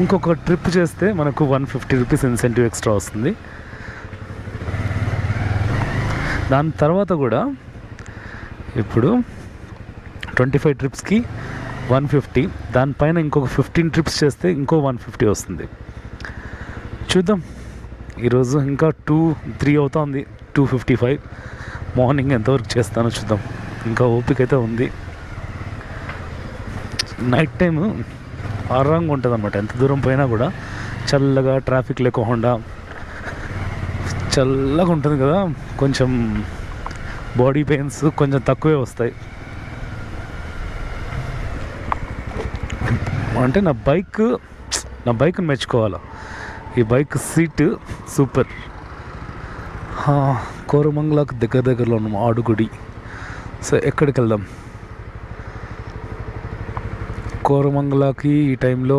ఇంకొక ట్రిప్ చేస్తే మనకు 150 రూపీస్ ఇన్సెంటివ్ ఎక్స్ట్రా వస్తుంది. దాని తర్వాత కూడా ఇప్పుడు 25 ట్రిప్స్కి 150, దానిపైన ఇంకొక 15 ట్రిప్స్ చేస్తే ఇంకో 150 వస్తుంది. చూద్దాం, ఈరోజు ఇంకా 2-3 అవుతుంది, 2:55. మార్నింగ్ ఎంతవరకు చేస్తానో చూద్దాం. ఇంకా ఓపిక అయితే ఉంది. నైట్ టైము ఆరాంగా ఉంటుంది అన్నమాట. ఎంత దూరం పోయినా కూడా చల్లగా, ట్రాఫిక్ లేకుండా చల్లగా ఉంటుంది కదా. కొంచెం బాడీ పెయిన్స్ కొంచెం తక్కువే వస్తాయి. అంటే నా బైక్ని మెచ్చుకోవాలా. ఈ బైక్ సీట్ సూపర్. కోరమంగళకు దగ్గరలో ఉన్నాం, ఆడుగుడి. సో ఎక్కడికి వెళ్దాం? కోరమంగళకి ఈ టైంలో